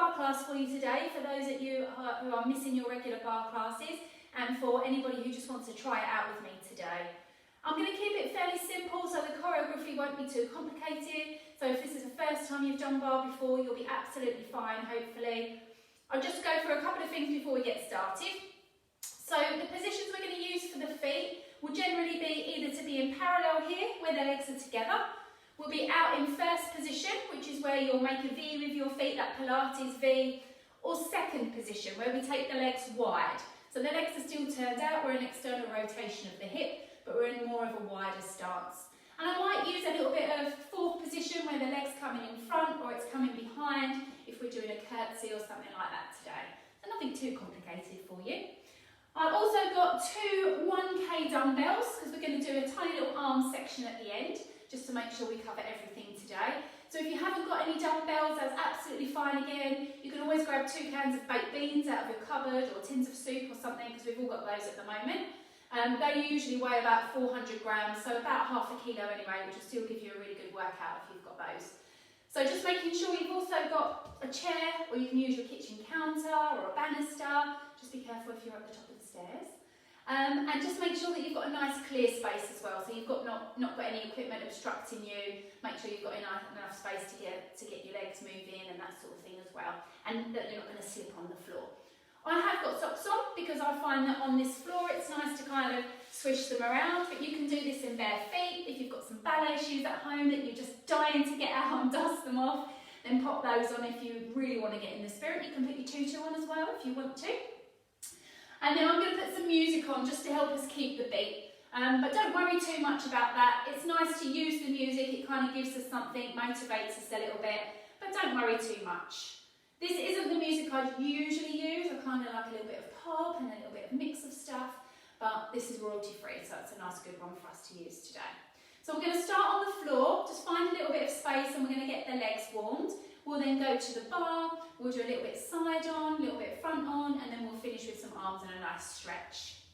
barre class for you today, for those of you who are missing your regular barre classes, and for anybody who just wants to try it out with me today. I'm going to keep it fairly simple, so the choreography won't be too complicated. So if this is the first time you've done barre before, you'll be absolutely fine, hopefully. I'll just go through a couple of things before we get started. So the positions we're going to use for the feet will generally be either to be in parallel here, where the legs are together. We'll be out in first position, which is where you'll make a V with your feet, that Pilates V, or second position, where we take the legs wide. So the legs are still turned out, we're in external rotation of the hip, but we're in more of a wider stance. And I might use a little bit of fourth position, where the leg's coming in front or it's coming behind, if we're doing a curtsy or something like that today. So nothing too complicated for you. I've also got two 1K dumbbells, because we're going to do a tiny little arm section at the end, just to make sure we cover everything today. So if you haven't got any dumbbells, that's absolutely fine again. You can always grab 2 cans of baked beans out of your cupboard, or tins of soup or something, because we've all got those at the moment. They usually weigh about 400 grams, so about half a kilo anyway, which will still give you a really good workout if you've got those. So just making sure you've also got a chair, or you can use your kitchen counter or a banister. Just be careful if you're at the top of the stairs. And just make sure that you've got a nice clear space as well, so you've got not got any equipment obstructing you. Make sure you've got enough space to get your legs moving and that sort of thing as well, and that you're not going to slip on the floor. I have got socks on, because I find that on this floor it's nice to kind of swish them around, but you can do this in bare feet. If you've got some ballet shoes at home that you're just dying to get out and dust them off, then pop those on if you really want to get in the spirit. You can put your tutu on as well if you want to. And then I'm going to put some music on just to help us keep the beat. But don't worry too much about that. It's nice to use the music, it kind of gives us something, motivates us a little bit, but don't worry too much. This isn't the music I'd usually use. I kind of like a little bit of pop and a little bit of mix of stuff, but this is royalty free, so it's a nice good one for us to use today. So we're going to start on the floor, just find a little bit of space, and we're going to get the legs warmed. We'll then go to the bar, we'll do a little bit side on, a little bit front on, and then we'll finish with some arms and a nice stretch.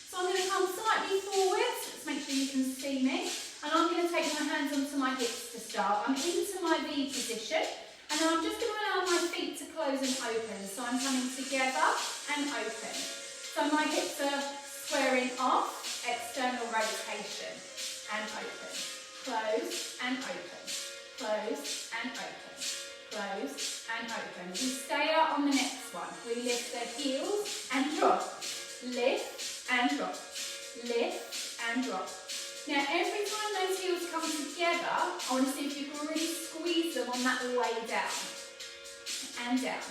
So I'm going to come slightly forwards, let's make sure you can see me, and I'm going to take my hands onto my hips to start. I'm into my V position, and then I'm just going to allow my feet to close and open. So I'm coming together and open. So my hips are squaring off, external rotation, and open. Close and open. Close and open. Close and open. We stay out on the next one. We lift the heels and drop. Lift and drop. Lift and drop. Now every time those heels come together, I want to see if you can really squeeze them on that way down. And down.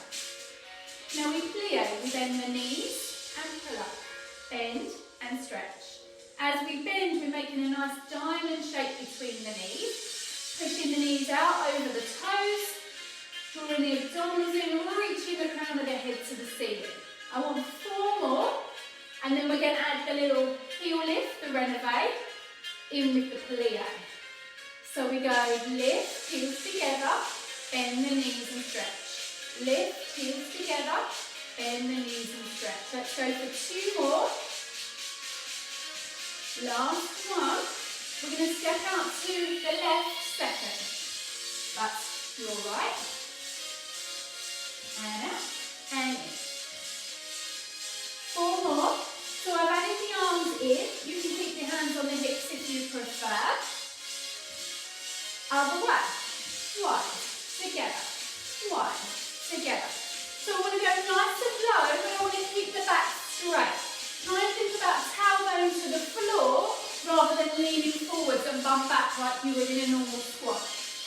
Now we plie, we bend the knees and pull up. Bend and stretch. As we bend, we're making a nice diamond shape between the knees, pushing the knees out over the toes, drawing the abdominals in, reaching the crown of the head to the ceiling. I want 4 more, and then we're going to add the little heel lift, the reneve, in with the plie. So we go lift, heels together, bend the knees and stretch. Lift, heels together, bend the knees and stretch. Let's go for 2 more. Last one. We're going to step out to the left second. That's your right. And out. And in. 4 more. So I've added the arms in. You can keep your hands on the hips if you prefer. Other way. One. Together. One. Together. So I want to go nice and low, but I want to keep the back straight. Try and think about tailbone to the floor rather than leaning forwards and bum back like you would in a normal squat.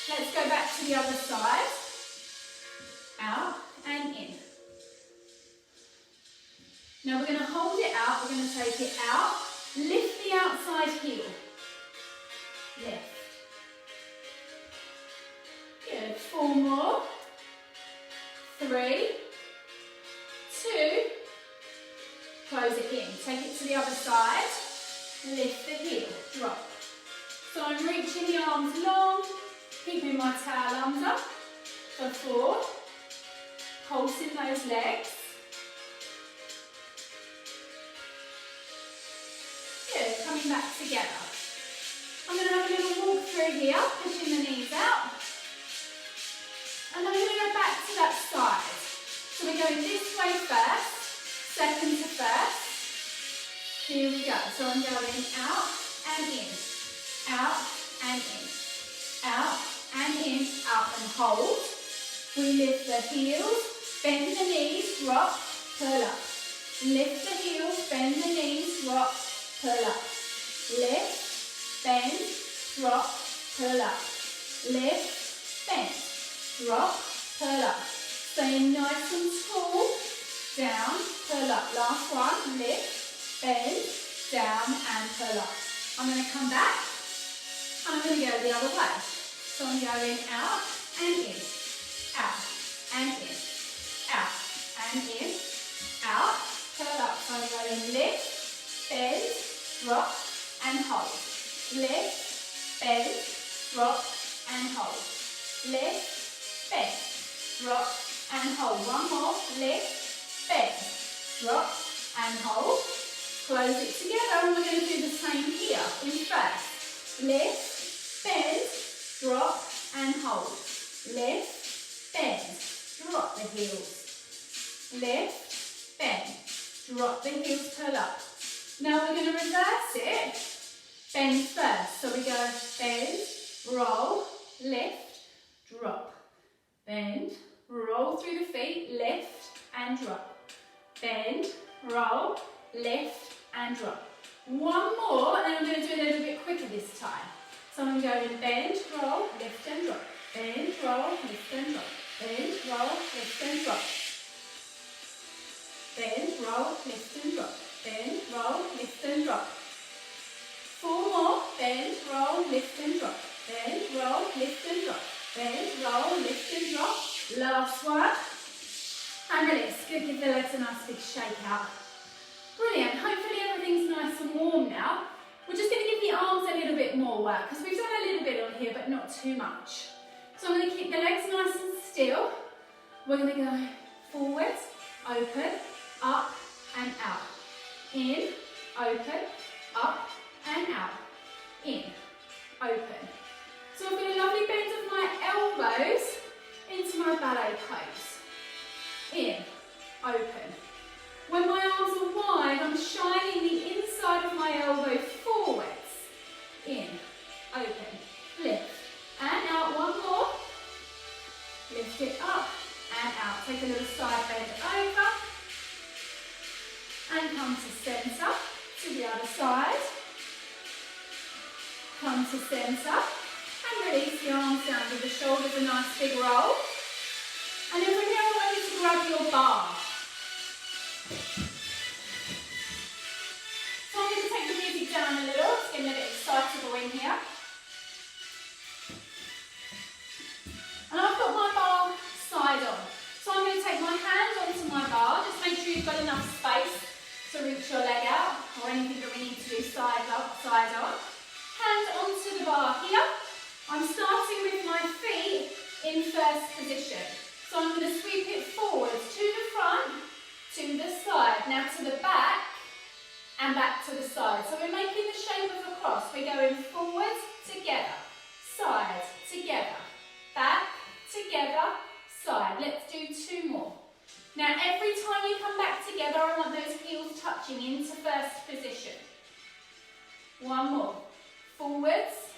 Let's go back to the other side. Out and in. Now we're going to hold it out, we're going to take it out, lift the outside heel. Lift. Good. 4 more. 3, 2, close it in. Take it to the other side, lift the heel, drop. So I'm reaching the arms long, keeping my towel under. So 4, pulsing those legs. Good, coming back together. I'm going to have a little walk through here, pushing the knees out. And then we're going to go back to that side. So we're going this way first, second to first. Here we go. So I'm going out and in, out and in, out and in, out and hold. We lift the heels, bend the knees, rock, pull up. Lift the heels, bend the knees, rock, pull up. Lift, bend, drop, pull up. Lift, bend, drop, pull up. Staying nice and tall, down, pull up. Last one, lift, bend, down and pull up. I'm going to come back and I'm going to go the other way. So I'm going out and in, out and in, out and in, out, pull up. So I'm going lift, bend, drop and hold. Lift, bend, drop and hold. Lift, bend, drop and hold. One more. Lift, bend, drop and hold. Close it together and we're going to do the same here in first. Lift, bend, drop and hold. Lift, bend, drop the heels. Lift, bend, drop the heels, pull up. Now we're going to reverse it. Bend first. So we go bend, roll, lift, drop. Bend, roll through the feet, lift and drop. Bend, roll, lift and drop. One more and then I'm going to do it a little bit quicker this time. So I'm going bend, roll, lift and drop. Bend, roll, lift and drop. Bend, roll, lift and drop. Bend, roll, lift and drop. Bend, roll, lift and drop. Four more. Bend, roll, lift and drop. Bend, roll, lift and drop. Bend, roll, lift and drop. Last one. And release. Good, give the legs a nice big shake out. Brilliant. Hopefully everything's nice and warm now. We're just going to give the arms a little bit more work because we've done a little bit on here but not too much. So I'm going to keep the legs nice and still. We're going to go forward, open, up and out. In, open, up and out. In, open. So I've got a lovely bend of my elbows into my ballet pose. In, open. When my arms are wide, I'm shining the inside of my elbow forwards. In, open, lift, and out. One more. Lift it up and out. Take a little side bend over. And come to centre, to the other side. Come to centre. And release the arms down. Give the shoulders a nice big roll. And then from here I want you to grab your bar. So I'm going to take the music down a little, it's getting a bit excitable in here. And I've got my bar side on. So I'm going to take my hand onto my bar, just make sure you've got enough space to reach your leg out, or anything that we need to do side up, side on. Hand onto the bar here. I'm starting with my feet in first position. So I'm going to sweep it forward to the front, to the side, now to the back and back to the side. So we're making the shape of a cross. We're going forward, together, side, together, back, together, side. Let's do two more. Now every time you come back together, I want those heels touching into first position. One more. Forwards,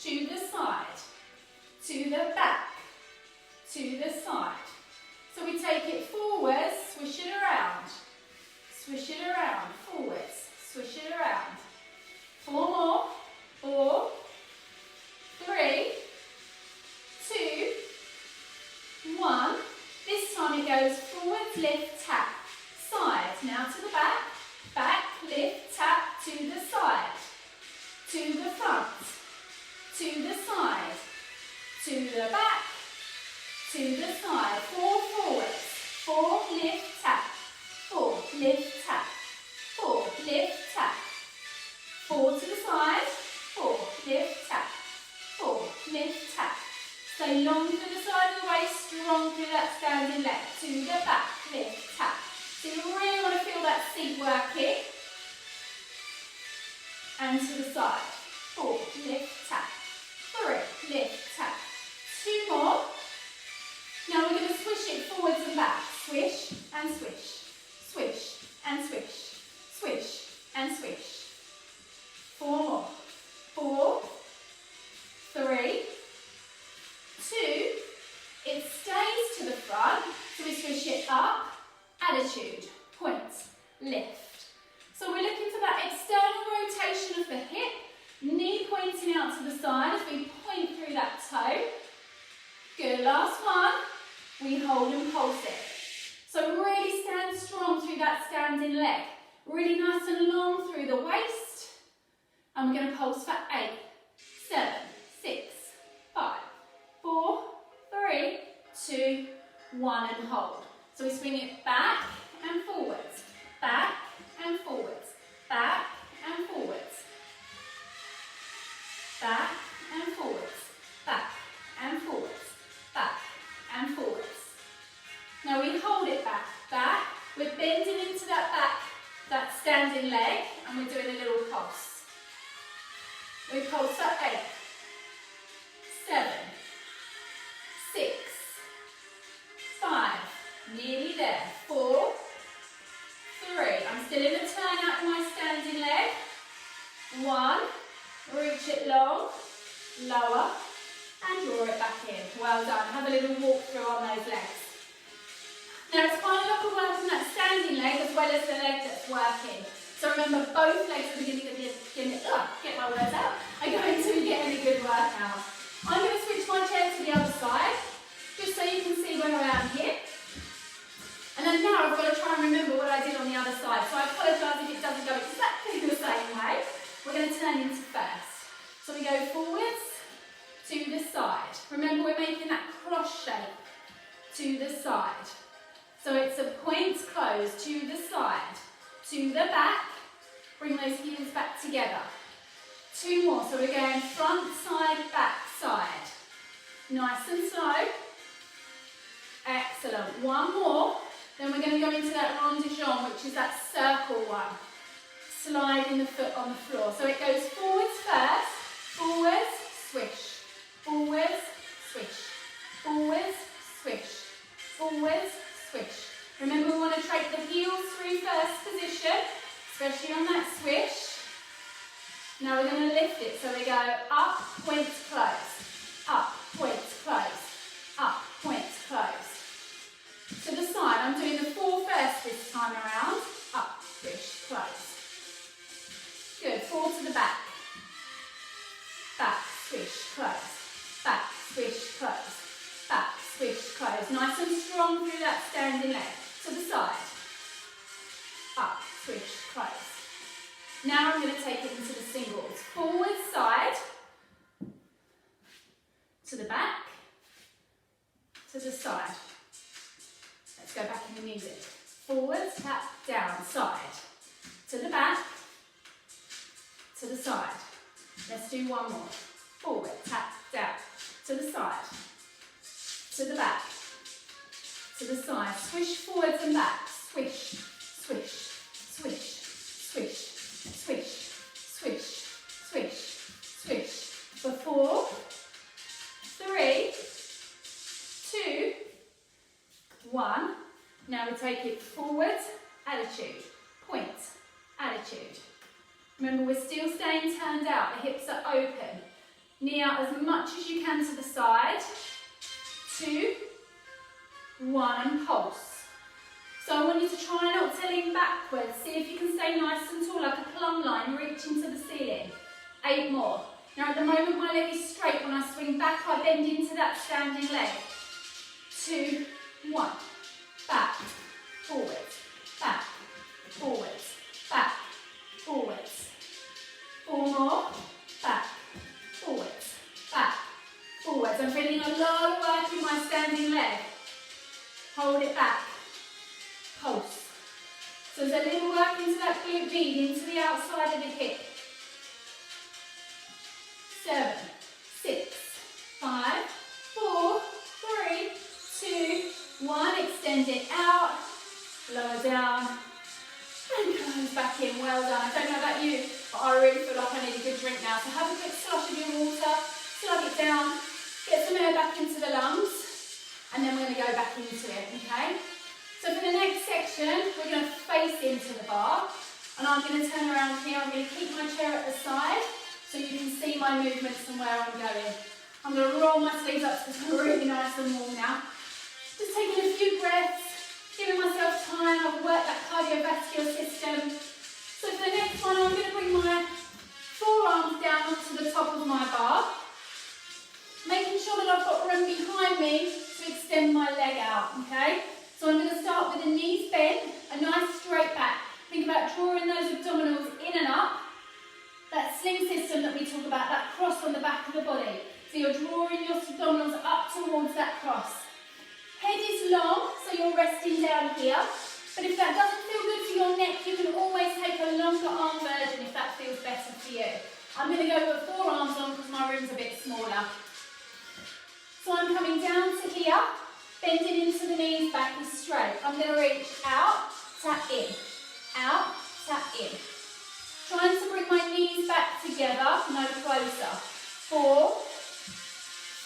to the side, to the back, to the side. So we take it forwards, swish it around, forwards, swish it around. Four more, 4, 3, 2, 1. This time it goes forwards, lift, tap, side. Now to the back, back, lift, tap, to the side, to the front, to the side, to the back, to the side. 4 forwards, 4 lift, tap, 4 lift, tap, 4 lift, tap, 4 to the side, 4 lift, tap, 4 lift, tap. Stay long through the side of the waist, strong through that standing leg. To the back, lift, tap. So you really want to feel that seat working. And to the side, 4 lift, tap, lift, tap. 2 more. Now we're going to swish it forwards and back. Swish and swish, swish and swish, swish and swish. 4 more. 4, 3, 2. It stays to the front, so we swish it up, attitude, point, lift. So we're looking for that external rotation of the hip, knee pointing out to the side as we point through that toe. Good, last one. We hold and pulse it. So really stand strong through that standing leg. Really nice and long through the waist. And we're going to pulse for 8, 7, 6, 5, 4, 3, 2, 1 and hold. So we swing it back and forwards, back and forwards, back and forwards, back and forwards, back and forwards, back and forwards. Now we hold it back, back. We're bending into that back, that standing leg, and we're doing a little pulse. We pulse for 8, 7, 6, 5, nearly there, 4, 3, I'm still in a turn out in my standing leg, 1, reach it long, lower, and draw it back in. Well done, have a little walk through on those legs. Now it's quite a lot of work on that standing leg as well as the leg that's working. So remember, both legs are going to get my words out, are going to be getting a good workout. I'm going to switch my chair to the other side, just so you can see where I am here. And then now I've got to try and remember what I did on the other side. So I apologise if it doesn't go exactly the same way. We're going to turn into first. So we go forwards to the side. Remember, we're making that cross shape to the side. So it's a point close to the side, to the back. Bring those heels back together. 2 more. So we're going front side, back side. Nice and slow. Excellent. 1 more. Then we're going to go into that rond de jambe, which is that circle one. Sliding the foot on the floor. So it goes forwards first. Forwards, swish. Forwards, swish. Forwards, swish. Forwards, swish. Remember, we want to take the heels through first position, especially on that swish. Now we're going to lift it. So we go up, point, close. Up, point, close. Up, point, close. To the side, I'm doing the 4 first this time around. Up, swish, close. Good, 4 to the back. Back, swish, close. Back, swish, close. Back, swish, close. Nice and strong through that standing leg. To the side. Up, swish, close. Now I'm going to take it into the singles. Forward, side. To the back. To the side. Let's go back in the music. Forward, tap, down, side. To the back. To the side. Let's do 1 more. Forward, tap, down. To the side. To the back. To the side. Swish forwards and back. Swish, swish, swish, swish, swish, swish, swish, swish. For 4, 3, 2, 1. Now we take it forward, attitude, point, attitude. Remember, we're still staying turned out. The hips are open. Knee out as much as you can to the side. 2, 1 and pulse. So I want you to try not to lean backwards. See if you can stay nice and tall like a plumb line reaching to the ceiling. 8 more. Now at the moment my leg is straight. When I swing back I bend into that standing leg. 2, 1. Back, forwards, back, forwards, back, forwards. 4 more. Back, forwards, back, forwards. I'm feeling a lot of work in my standing leg. Hold it back. Pulse. So there's a little work into that glute bead, into the outside of the hip. 7, 6, 5, 4, 3, 2, 1. Extend it out. Lower down. And close back in. Well done. I don't know about you, but I really feel like I need a good drink now. So have a quick slush of your water. slug it down, get some air back into the lungs, and then we're going to go back into it, okay? So for the next section, we're going to face into the bar, and I'm going to turn around here. I'm going to keep my chair at the side so you can see my movements and where I'm going. I'm going to roll my sleeves up because I'm really nice and warm now. Just taking a few breaths, giving myself time. I've worked that cardiovascular system. So for the next one, I'm going to bring my forearms down onto the top of my bar, making sure that I've got room behind me to extend my leg out, okay? So I'm going to start with the knees bent, a nice straight back. Think about drawing those abdominals in and up. That sling system that we talk about, that cross on the back of the body. So you're drawing your abdominals up towards that cross. Head is long, so you're resting down here. But if that doesn't feel good for your neck, you can always take a longer arm version if that feels better for you. I'm going to go with forearms on because my room's a bit smaller. So I'm coming down to here, bending into the knees, back is straight. I'm going to reach out, tap in, out, tap in. Trying to bring my knees back together, no closer. 4,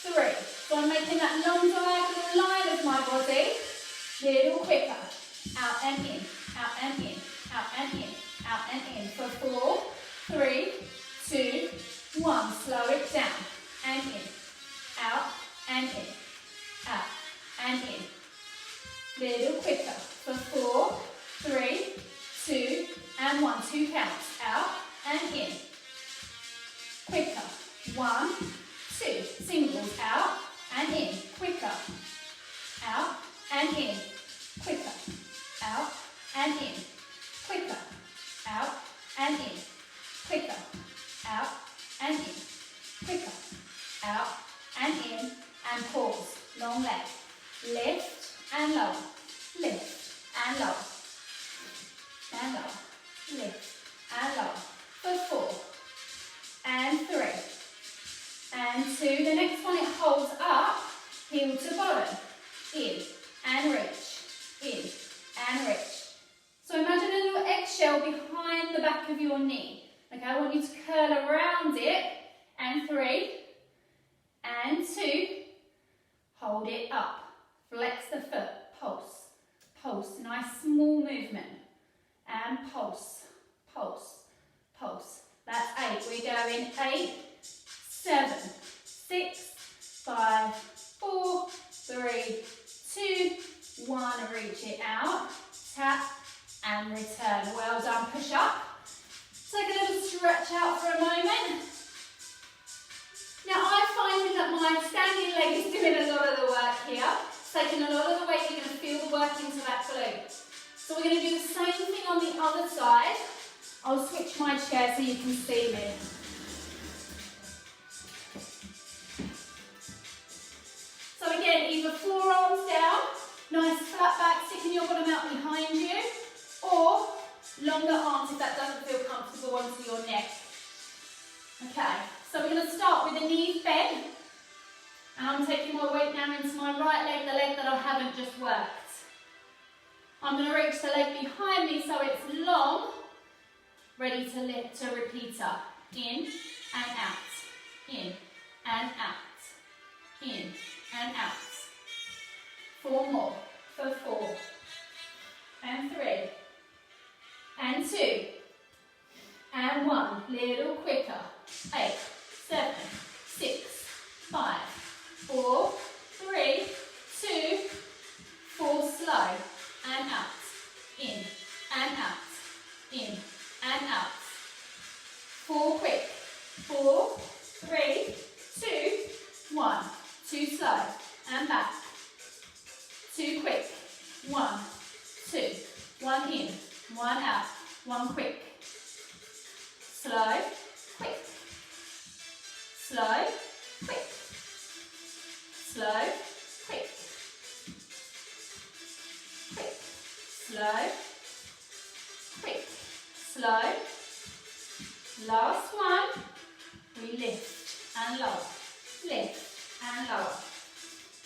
3. So I'm making that long diagonal line of my body, little quicker. Out and in, out and in, out and in, out and in. For 4, 3, 2, 1. Slow it down. And in, out and in, out and in. Little quicker. For 4, 3, 2, and 1. 2 counts. Out and in. Quicker. 1, 2. Singles. Out and in. Quicker. Out and in. Quicker. Out and in. Quicker. Out and in. Quicker. Out and in. Quicker. Out and in. And pause. Long leg. Lift and lower. Lift and lower. And lower. Lift and lower. For 4. And 3. And 2. The next one, it holds up. Heel to bottom. In and reach. In and reach. So imagine a little eggshell behind the back of your knee. Okay, I want you to curl around it. And 3. And 2. Hold it up. Flex the foot. Pulse. Pulse. Nice small movement. And pulse. Pulse. Pulse. That's 8. We're going 8, 7, 6, 5, 4, 3, 2, 1. Reach it out. Tap and return. Well done. Push up. Take a little stretch out for a moment. Now I find that my standing leg is doing a lot of the work here. It's taking a lot of the weight. You're going to feel the work into that glute. So we're going to do the same thing on the other side. I'll switch my chair so you can see me. So again, either forearms down, nice flat back, sticking your bottom out behind you, or longer arms if that doesn't feel comfortable onto your neck. Okay, so we're going to start with the knees bent, and I'm taking my weight now into my right leg, the leg that I haven't just worked. I'm going to reach the leg behind me so it's long, ready to lift, to repeat up. In and out, in and out, in and out. 4 more, for 4, and 3, and 2, and 1. Little quicker. 8, 7, 6, 5, 4, 3, 2, 4. Slow and out, in and out, in and out. 4 quick. 4, 3, 2, 1. 2 slow and back. 2 quick. 1, 2. 1 in, 1 out. 1 quick. Slow, quick. Slow, quick. Slow, quick. Quick. Slow, quick. Slow. Last one. We lift and lower. Lift and lower.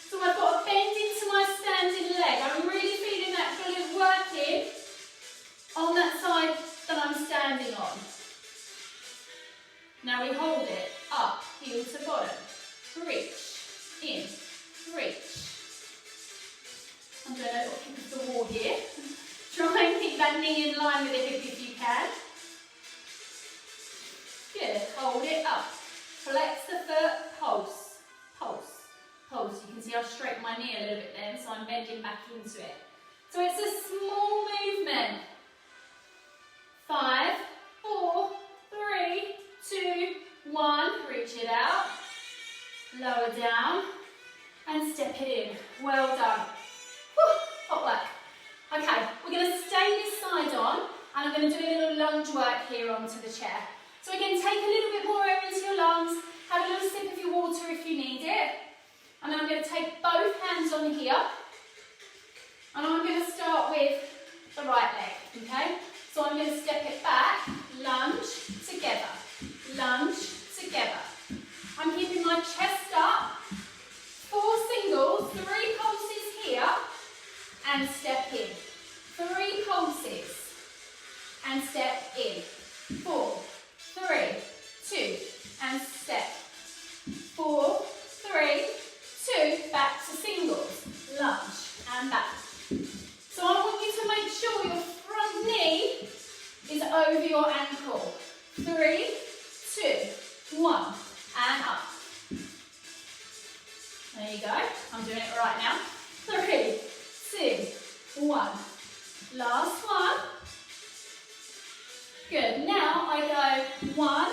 So I've got a bend into my standing leg. I'm really feeling that glute working on that side that I'm standing on. Now we hold it up, heel to bottom. reach, in, reach. I'm doing a little kick of the wall here. Try and keep that knee in line with the hip if you can. Good, hold it up. Flex the foot, pulse, pulse, pulse. You can see I've straightened my knee a little bit then, so I'm bending back into it. So it's a small movement. 5, 4, 3, 2, 1. Reach it out. Lower down. And step it in. Well done. Whew, hot work. Okay, we're going to stay this side on, and I'm going to do a little lunge work here onto the chair. So again, take a little bit more air into your lungs. Have a little sip of your water if you need it. And then I'm going to take both hands on here. And I'm going to start with the right leg, okay? So I'm going to step it back, lunge, together, lunge, together. I'm keeping my chest up, 4 singles, 3 pulses here, and step in. 3 pulses, and step in. 4, 3, 2, and step. 4, 3, 2, back to singles, lunge, and back. So I want you to make sure your front knee is over your ankle. 3, 2, 1, and up. There you go. I'm doing it right now. 3, 2, 1. Last one. Good. Now I go 1,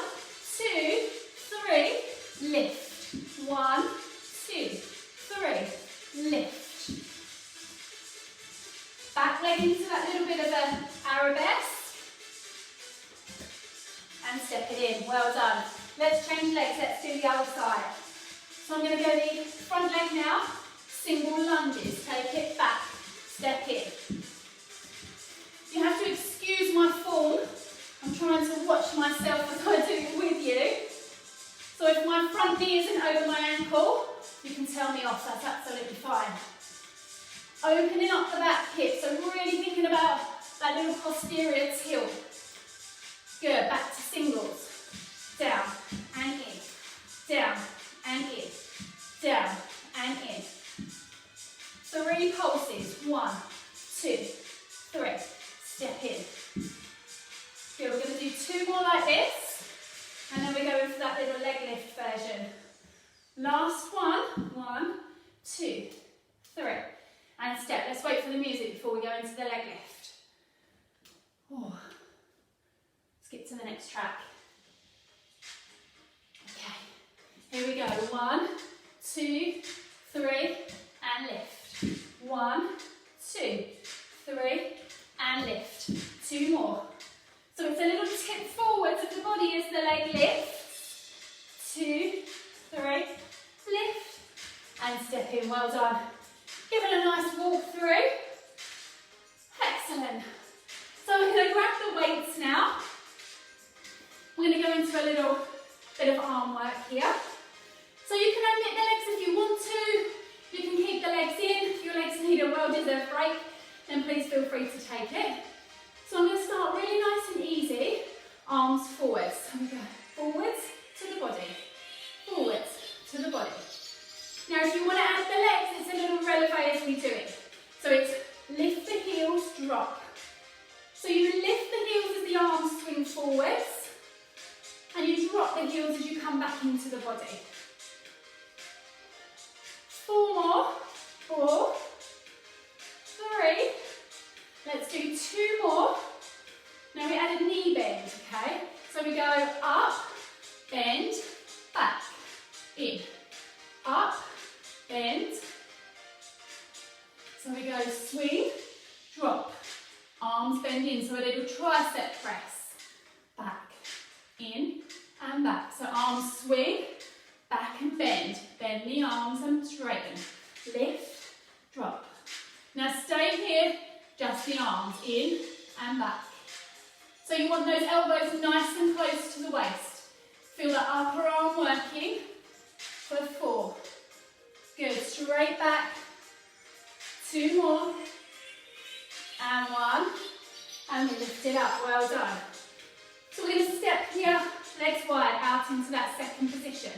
2, 3, lift. 1, 2, 3, lift. Back leg into that little bit of an arabesque. And step it in. Well done. Let's change legs. Let's do the other side. So I'm going to go the front leg now. Single lunges. Take it back. Step in. You have to excuse my form. I'm trying to watch myself as I do it with you. So if my front knee isn't over my ankle, you can tell me off. That's absolutely fine. Opening up the back hip, so really thinking about that little posterior tilt. Good, back to singles. Down and in, down and in, down and in. 3 pulses, 1, 2, 3, step in. Good, we're going to do 2 more like this, and then we're going for that little leg lift version. Last one, 1, 2, 3. And step. Let's wait for the music before we go into the leg lift. Oh. Skip to the next track. Okay. Here we go. 1, 2, 3, and lift. 1, 2, 3, and lift. 2 more. So it's a little tip forwards of the body as the leg lifts. 2, 3, lift, and step in. Well done. Give it a nice walk through. Excellent. So I'm going to grab the weights now. We're going to go into a little bit of arm work here. So you can omit the legs if you want to. You can keep the legs in. If your legs need a well-deserved break, then please feel free to take it. So I'm going to start really nice and easy. Arms forwards. So we go forwards to the body. Forwards to the body. Now if you want to add the legs, it's a little releve as we do it. So it's lift the heels, drop. So you lift the heels as the arms swing forwards, and you drop the heels as you come back into the body. 4 more. 4, 3. Let's do 2 more. Now we add a knee bend, okay? So we go up, bend, back, in, up, bend. So we go swing, drop, arms bend in. So a little tricep press, back, in, and back. So arms swing, back and bend. Bend the arms and straighten. Lift, drop. Now stay here, just the arms, in and back. So you want those elbows nice and close to the waist. Feel that upper arm working for 4. Good, straight back. 2 more. And 1. And we lift it up, well done. So we're going to step here, legs wide, out into that second position.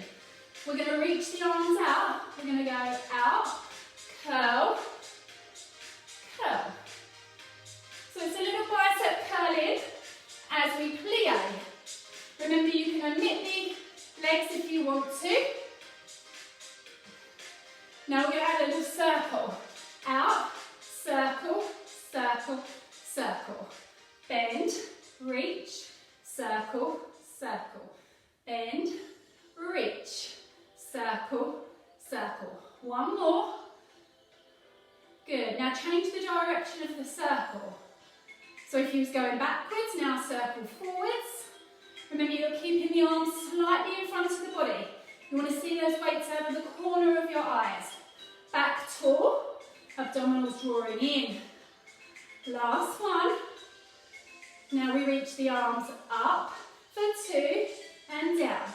We're going to reach the arms out. We're going to go out, curl, curl. So it's a little bicep curling as we plie. Remember, you can omit the legs if you want to. Now we're going to add a little circle. Out, circle, circle, circle. Bend, reach, circle, circle. Bend, reach, circle, circle. One more. Good. Now change the direction of the circle. So if you was going backwards, now circle forwards. Remember, you're keeping the arms slightly in front of the body. You want to see those weights over the corner of your eyes. Back tall, abdominals drawing in. Last one. Now we reach the arms up for 2 and down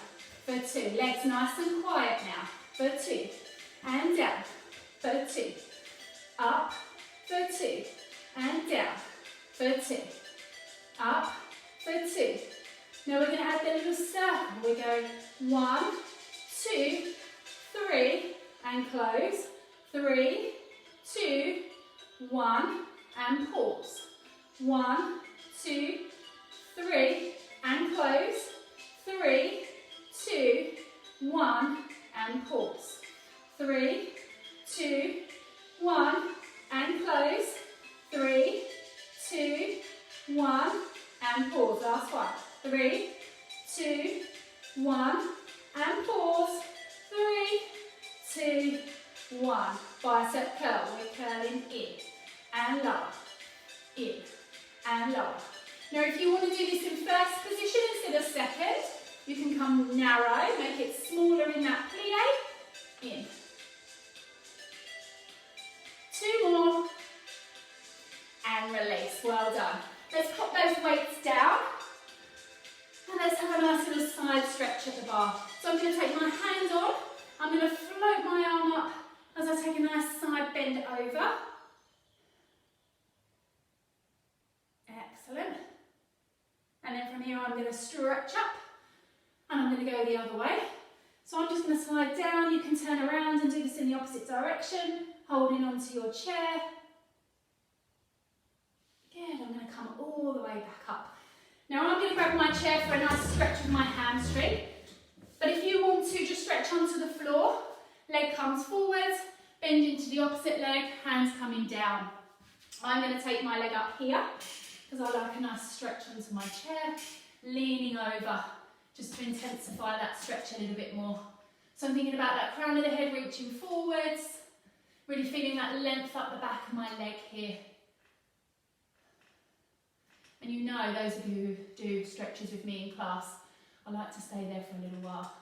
for 2. Legs nice and quiet now for 2 and down for 2. Up for 2 and down for 2. Up for 2. Now we're going to add the little circle. We're going 1, 2, 3 and close. 3, 2, 1 and pause. 1, 2, 3 and close. 3, 2, 1 and pause. 3, 2, 1 and close. 3, 2, 1 and pause. Last one. 3, 2, 1 and pause. 3, 2, 1. Bicep curl. We're curling in and lower, in and lower. Now if you want to do this in first position instead of second, you can come narrow, make it smaller in that plie. In. 2 more. And release. Well done. Let's pop those weights down. And let's have a nice little side stretch at the bar. So I'm going to take my hand on. I'm going to float my arm up as I take a nice side bend over. Excellent. And then from here I'm going to stretch up and I'm going to go the other way. So I'm just going to slide down. You can turn around and do this in the opposite direction, holding onto your chair. Good. I'm going to come all the way back up. Now I'm going to grab my chair for a nice stretch of my hamstring. But if you want to just stretch onto the floor, leg comes forwards, bend into the opposite leg, hands coming down. I'm going to take my leg up here because I like a nice stretch onto my chair, leaning over just to intensify that stretch a little bit more. So I'm thinking about that crown of the head reaching forwards, really feeling that length up the back of my leg here. And you know, those of you who do stretches with me in class, I like to stay there for a little while.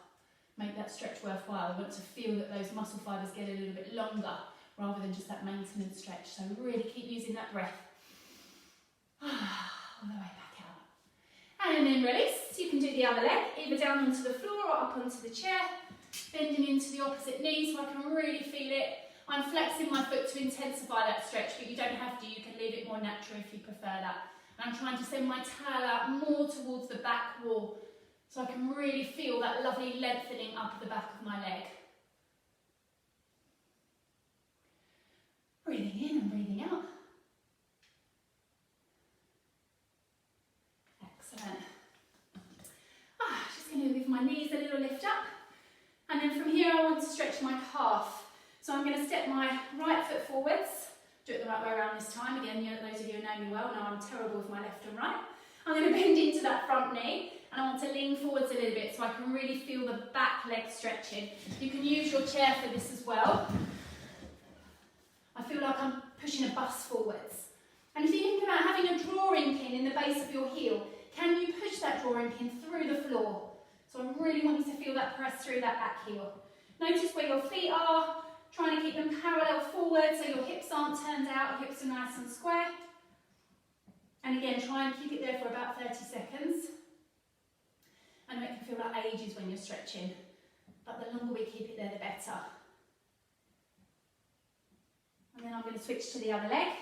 Make that stretch worthwhile. I want to feel that those muscle fibres get a little bit longer rather than just that maintenance stretch. So really keep using that breath. All the way back out. And then release. You can do the other leg, either down onto the floor or up onto the chair. Bending into the opposite knee so I can really feel it. I'm flexing my foot to intensify that stretch, but you don't have to. You can leave it more natural if you prefer that. And I'm trying to send my tail out more towards the back wall so I can really feel that lovely lengthening up the back of my leg. Breathing in and breathing out. Excellent. Just going to give my knees a little lift up. And then from here I want to stretch my calf. So I'm going to step my right foot forwards. Do it the right way around this time. Again, those of you who know me well know I'm terrible with my left and right. I'm going to bend into that front knee and I want to lean forwards a little bit so I can really feel the back leg stretching. You can use your chair for this as well. I feel like I'm pushing a bus forwards. And if you think about having a drawing pin in the base of your heel, can you push that drawing pin through the floor? So I really want you to feel that press through that back heel. Notice where your feet are. Trying to keep them parallel forward so your hips aren't turned out, hips are nice and square. And again, try and keep it there for about 30 seconds. I know it can feel like ages when you're stretching, but the longer we keep it there, the better. And then I'm going to switch to the other leg.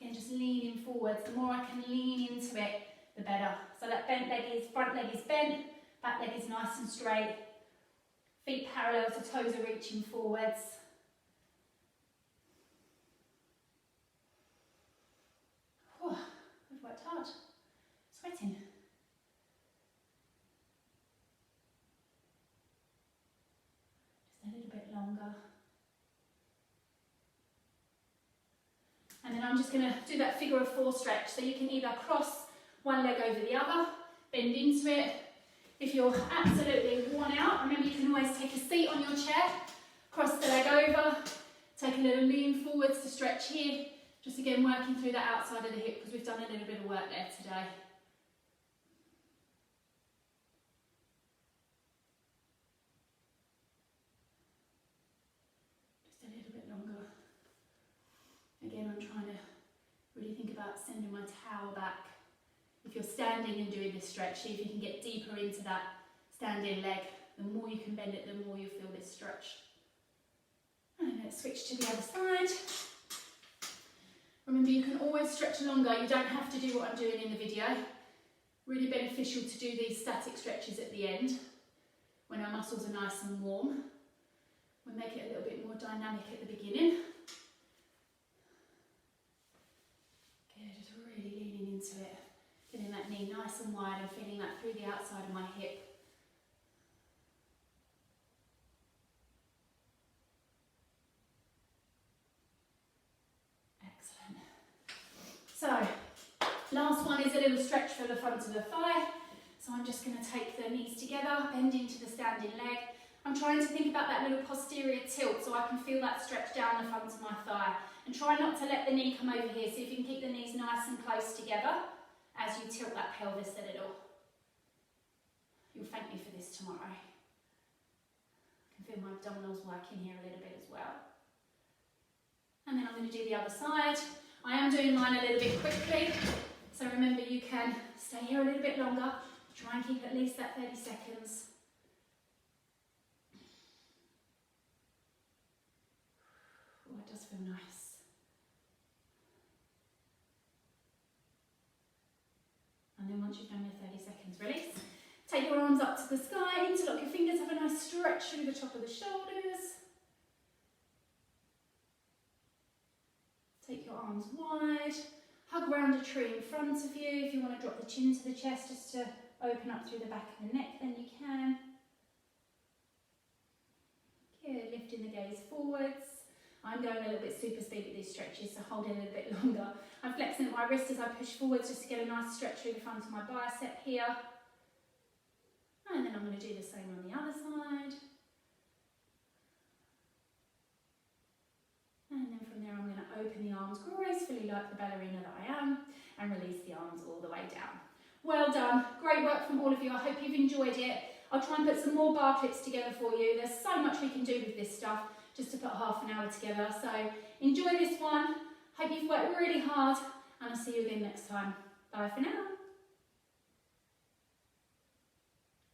Again, just leaning forwards. The more I can lean into it, the better. So that front leg is bent, Back leg is nice and straight. Feet parallel so toes are reaching forwards. Oh, I've worked hard. Sweating. Just a little bit longer. And then I'm just going to do that figure of four stretch. So you can either cross one leg over the other, bend into it. If you're absolutely worn out, remember you can always take a seat on your chair, cross the leg over, take a little lean forwards to stretch here. Just again working through that outside of the hip because we've done a little bit of work there today. Just a little bit longer. Again, I'm trying to really think about sending my towel back. If you're standing and doing this stretch, see if you can get deeper into that standing leg. The more you can bend it, the more you feel this stretch. And let's switch to the other side. Remember, you can always stretch longer. You don't have to do what I'm doing in the video. Really beneficial to do these static stretches at the end when our muscles are nice and warm. We'll make it a little bit more dynamic at the beginning. Good, just really leaning into it. Feeling that knee nice and wide and feeling that through the outside of my hip. Excellent. So, last one is a little stretch for the front of the thigh. So I'm just going to take the knees together, bend into the standing leg. I'm trying to think about that little posterior tilt so I can feel that stretch down the front of my thigh. And try not to let the knee come over here. See if you can keep the knees nice and close together as you tilt that pelvis a little. You'll thank me for this tomorrow. I can feel my abdominals working here a little bit as well. And then I'm going to do the other side. I am doing mine a little bit quickly, so remember you can stay here a little bit longer. Try and keep at least that 30 seconds. Oh, it does feel nice. And then once you've done your 30 seconds, release. Take your arms up to the sky, interlock your fingers, have a nice stretch through the top of the shoulders. Take your arms wide, hug around a tree in front of you. If you want to drop the chin to the chest just to open up through the back of the neck, then you can. Good, lifting the gaze forwards. I'm going a little bit super speed with these stretches, so hold it a little bit longer. I'm flexing my wrist as I push forwards just to get a nice stretch through the front of my bicep here. And then I'm going to do the same on the other side. And then from there I'm going to open the arms gracefully like the ballerina that I am and release the arms all the way down. Well done, great work from all of you. I hope you've enjoyed it. I'll try and put some more bar clips together for you. There's so much we can do with this stuff just to put half an hour together. So enjoy this one. Hope you've worked really hard and I'll see you again next time. Bye for now.